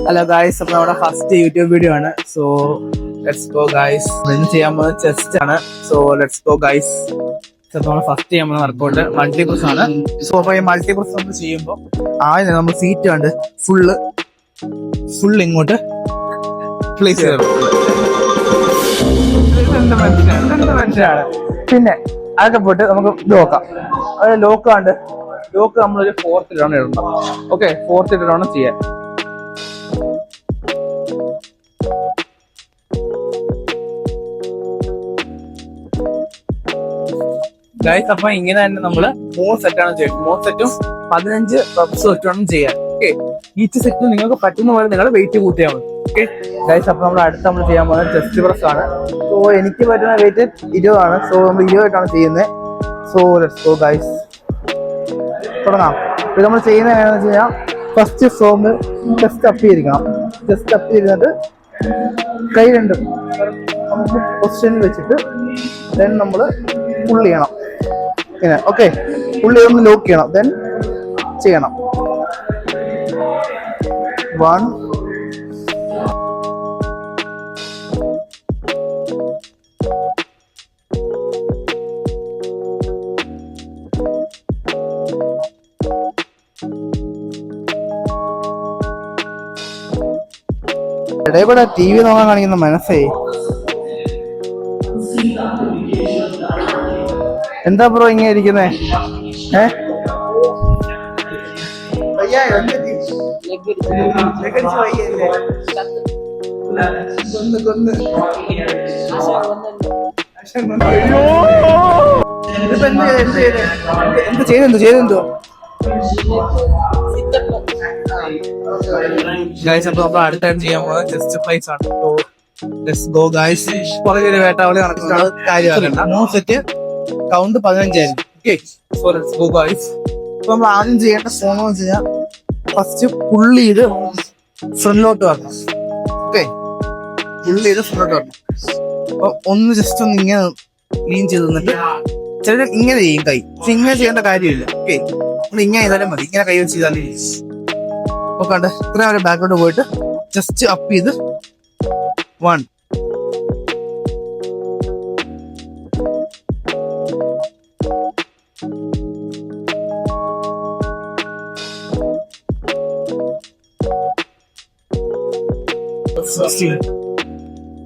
Hello guys, അപ്പോൾ നമ്മുടെ first YouTube video ആണ്. So let's go guys. ഇന്ന് ചെയ്യാൻ പോകുന്നത് ചെസ്റ്റ് ആണ്. So let's go guys. നമ്മൾ ഫസ്റ്റ് ചെയ്യാൻ പോകുന്ന വർക്കൗട്ട് മൾട്ടിപ്രസ് ആണ്. സോ അപ്പോൾ ഈ മൾട്ടിപ്രസ് നമ്മൾ ചെയ്യുമ്പോൾ ആദ്യം നമ്മൾ സീറ്റ് കണ്ട് ഫുൾ ഇങ്ങോട്ട് പ്ലേസ് ചെയ്യണം. മനസ്സിലാണ്. പിന്നെ അതൊക്കെ പോയിട്ട് നമുക്ക് ഇത് നോക്കാം. അത് ലോക്ക് നമ്മളൊരു 4th ഇടണം. ഓക്കെ, 4th ഇടണം ചെയ്യാൻ. ഗൈസ്, അപ്പൊ ഇങ്ങനെ തന്നെ നമ്മള് 3 സെറ്റാണ് ചെയ്യുന്നത്. 3 സെറ്റും 15 റെപ്സ് വെച്ചാണ് ചെയ്യാൻ. ഓക്കെ, ഈച്ച് സെറ്റ് നിങ്ങൾക്ക് പറ്റുന്ന പോലെ നിങ്ങൾ വെയിറ്റ് കൂട്ടിയാൽ മതി. ഓക്കെ ഗൈസ്, അപ്പൊ നമ്മൾ ചെയ്യാൻ പോകുന്നത് ചെസ്റ്റ് പ്രസ് ആണ്. സോ എനിക്ക് പറ്റുന്ന വെയിറ്റ് 20 ആണ്. സോ നമ്മൾ 20 ചെയ്യുന്നത്. സോ ലെറ്റ്സ് ഗോ ഗൈസ്, തുടങ്ങാം. ഇത് നമ്മൾ ചെയ്യുന്നത് എങ്ങനെയാണെന്ന് വെച്ച് കഴിഞ്ഞാൽ ഫസ്റ്റ് ഫോം ചെസ്റ്റ് അപ്പ് ചെയ്തിരിക്കണം. ചെസ്റ്റ് അപ്പ് ചെയ്തിട്ട് കൈ രണ്ടും നമുക്ക് പൊസിഷനിൽ വെച്ചിട്ട് ദെൻ നമ്മൾ പുള്ള് ചെയ്യണം. ഇങ്ങനെ ഓക്കെ, പുള്ളി ഒന്ന് ലോക്ക് ചെയ്യണം. ദെൻ ചെയ്യണം. 1 ഇടയിൽപ്പെടെ TV നോക്കാൻ കാണിക്കുന്ന മനസ്സേ. എന്താ ബ്രോ ഇങ്ങനെ ഇരിക്കുന്നേ? ചെയ്തെന്തോ ഗൈസ്, അപ്പൊ നമ്മൾ അടുത്ത ടൈം ചെയ്യാൻ പോകുന്നത് ചെസ്റ്റ് ഫ്ലൈസ് ആണ്. Let's go guys. കുറേ വേട്ടാവളി നടക്കുന്ന കാര്യമാണ്. 3 സെറ്റ് കൗണ്ട് 15 ആയിരുന്നു. Okay, so let's go guys. അപ്പൊ നമ്മൾ ആദ്യം ചെയ്യേണ്ട ഫോം എന്ന് വെച്ച് കഴിഞ്ഞാൽ ഫസ്റ്റ് പുള്ളി ചെയ്ത് ഫ്രണ്ടിലോട്ട് വരണം. ഓക്കെ, പുള്ളി ചെയ്ത് ഫ്രണ്ടിലോട്ട് വരണം. അപ്പൊ ഒന്ന് ജസ്റ്റ് ഒന്ന് ഇങ്ങനെ ലീൻ ചെയ്ത് തന്നിട്ട് ചിലർ ഇങ്ങനെ ചെയ്യും കൈ. പക്ഷെ ഇങ്ങനെ ചെയ്യേണ്ട കാര്യമില്ല. ഓക്കെ, നമ്മൾ ഇങ്ങനെ ചെയ്താലും മതി. ഇങ്ങനെ കൈ വെച്ച് ചെയ്താലും ഓക്കെ. ഇത്രയും വരെ ബാക്കിലോട്ട് പോയിട്ട് ജസ്റ്റ് അപ്പ് ചെയ്ത് 1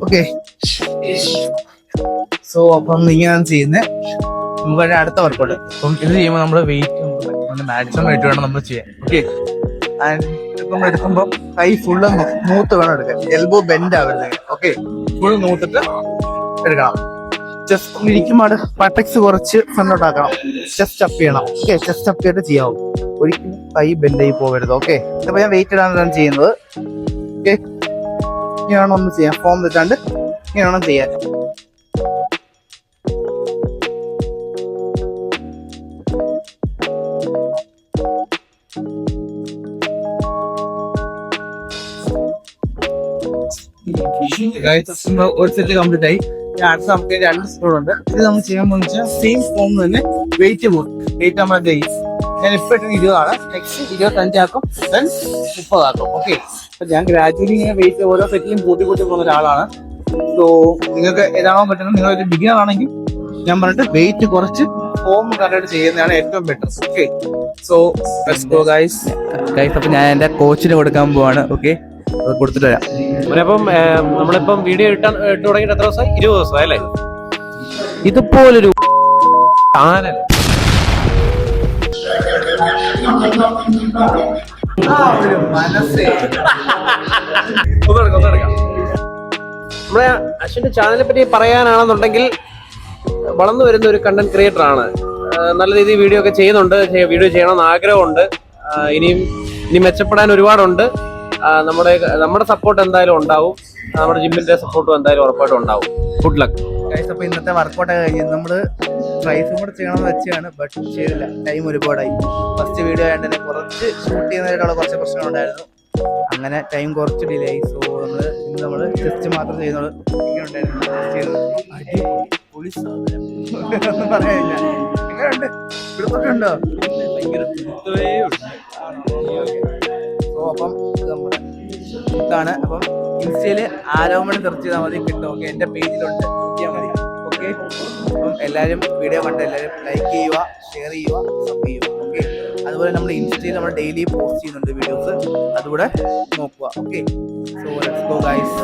ഓക്കെ. സോ അപ്പം ഇങ്ങനെയാണ് ചെയ്യുന്നത്. നമുക്ക് അടുത്ത വർക്കൗട്ട്. അപ്പം ഇത് ചെയ്യുമ്പോൾ നമ്മുടെ വെയിറ്റ് മാക്സിമം വെയിറ്റ് വേണം നമ്മൾ ചെയ്യാൻ. ഓക്കെ, ആൻഡ് നമ്മൾ എടുക്കുമ്പോൾ കൈ ഫുള്ള് നൂത്ത് വേണം എടുക്കാൻ. എൽബോ ബെൻഡ് ആവരുത്. ഓക്കെ, ഫുൾ നൂത്തിട്ട് എടുക്കണം. ചെസ്റ്റ് ഇരിക്കുമ്പോൾ പട്ടക്സ് കുറച്ച് ഫ്രണ്ടോട്ടാക്കണം. ചെസ്റ്റ് അപ്പ് ചെയ്യണം. ഓക്കെ, ചെസ്റ്റ് അപ്പ് ചെയ്തിട്ട് ചെയ്യാവും. ഒരിക്കലും കൈ ബെൻഡായി പോകരുത്. ഓക്കെ, അപ്പൊ ഞാൻ വെയിറ്റ് ഇടാനാണ് ചെയ്യുന്നത്. ഓക്കെ, ഇങ്ങനെയാണ് ഒന്ന് ചെയ്യാം. ഫോം വെച്ചാണ്ട് ഇങ്ങനെയാണ് ചെയ്യാൻ. ഒരു സെറ്റ് കംപ്ലീറ്റ് ആയി. അടുത്ത നമുക്ക് 2 സ്പൂൺ ഉണ്ട്. ഇത് നമ്മൾ ചെയ്യാൻ പോകുന്ന സെയിം ഫോം തന്നെ വെയിറ്റ് പോകും. വെയിറ്റ് നമ്മുടെ ഞാൻ ഇപ്പൊ 20 ആണ്. നെക്സ്റ്റ് 25 ആക്കും, ദെൻ 30 ആക്കും. ഓക്കെ, അപ്പൊ ഞാൻ ഗ്രാജുവലി ഇങ്ങനെ വെയിറ്റ് ഓരോ സെറ്റിലും കൂട്ടി പോകുന്ന ഒരാളാണ്. സോ നിങ്ങൾക്ക് ഏതാണോ പറ്റുന്നത്, നിങ്ങളൊരു ബിഗിനർ ആണെങ്കിൽ ഞാൻ പറഞ്ഞിട്ട് വെയിറ്റ് കുറച്ച് ഫോം കണ്ടിട്ട് ചെയ്യുന്നതാണ് ഏറ്റവും better. Okay, so let's go guys. അപ്പൊ ഞാൻ എന്റെ കോച്ചിന് കൊടുക്കാൻ പോവാണ്. ഓക്കെ, അത് കൊടുത്തിട്ട് വരാം. അപ്പം നമ്മളിപ്പം വീഡിയോ ഇട്ട് തുടങ്ങിയിട്ട് എത്ര ദിവസമായി? 20 ദിവസമായി അല്ലേ? ഇതുപോലൊരു ചാനൽ നമ്മളെ അശ്വിന്റെ ചാനലിനെ പറ്റി പറയാനാണെന്നുണ്ടെങ്കിൽ വളർന്നു വരുന്ന ഒരു കണ്ടന്റ് ക്രിയേറ്റർ ആണ്. നല്ല രീതിയിൽ വീഡിയോ ഒക്കെ ചെയ്യുന്നുണ്ട്. വീഡിയോ ചെയ്യണമെന്ന് ആഗ്രഹമുണ്ട്. ഇനി മെച്ചപ്പെടാൻ ഒരുപാടുണ്ട്. നമ്മുടെ സപ്പോർട്ട് എന്തായാലും ഉണ്ടാവും. നമ്മുടെ ജിമ്മിന്റെ സപ്പോർട്ടും എന്തായാലും ഉറപ്പായിട്ടും ഉണ്ടാവും. Good luck. അപ്പൊ ഇന്നത്തെ വർക്കൗട്ട് കഴിഞ്ഞ് നമ്മള് ട്രൈസും കൂടെ ചെയ്യണമെന്ന് വെച്ചാണ്, ബട്ട് ചെയ്തില്ല. ടൈം ഒരുപാടായി. ഫസ്റ്റ് വീഡിയോ ആയതുകൊണ്ട് തന്നെ കുറച്ച് ഷൂട്ട് ചെയ്യുന്നതിനുള്ള കുറച്ച് പ്രശ്നങ്ങളുണ്ടായിരുന്നു. അങ്ങനെ ടൈം കുറച്ച് ഡിലേ ആയി. സോ നമ്മള് ജസ്റ്റ് മാത്രം ചെയ്യുന്നത്. ഒന്നും പറയാനില്ല. എങ്ങനെയുണ്ട്? ഇവിടുത്തെ ഉണ്ടോ? ഭയങ്കര അപ്പം നമ്മുടെ ഇതാണ്. അപ്പം ഇൻസ്റ്റയില് ആരോമണി സെർച്ച് ചെയ്താൽ മതി, കിട്ടും. ഓക്കെ, എൻ്റെ പേജിലുണ്ട്, നോക്കിയാൽ മതി. ഓക്കെ, അപ്പം എല്ലാവരും വീഡിയോ കണ്ട് എല്ലാവരും ലൈക്ക് ചെയ്യുക, ഷെയർ ചെയ്യുക, സബ് ചെയ്യുക. ഓക്കെ, അതുപോലെ നമ്മുടെ ഇൻസ്റ്റയിൽ നമ്മൾ ഡെയിലി പോസ്റ്റ് ചെയ്യുന്നുണ്ട് വീഡിയോസ്, അതുകൂടെ നോക്കുക. Okay, so let's go guys.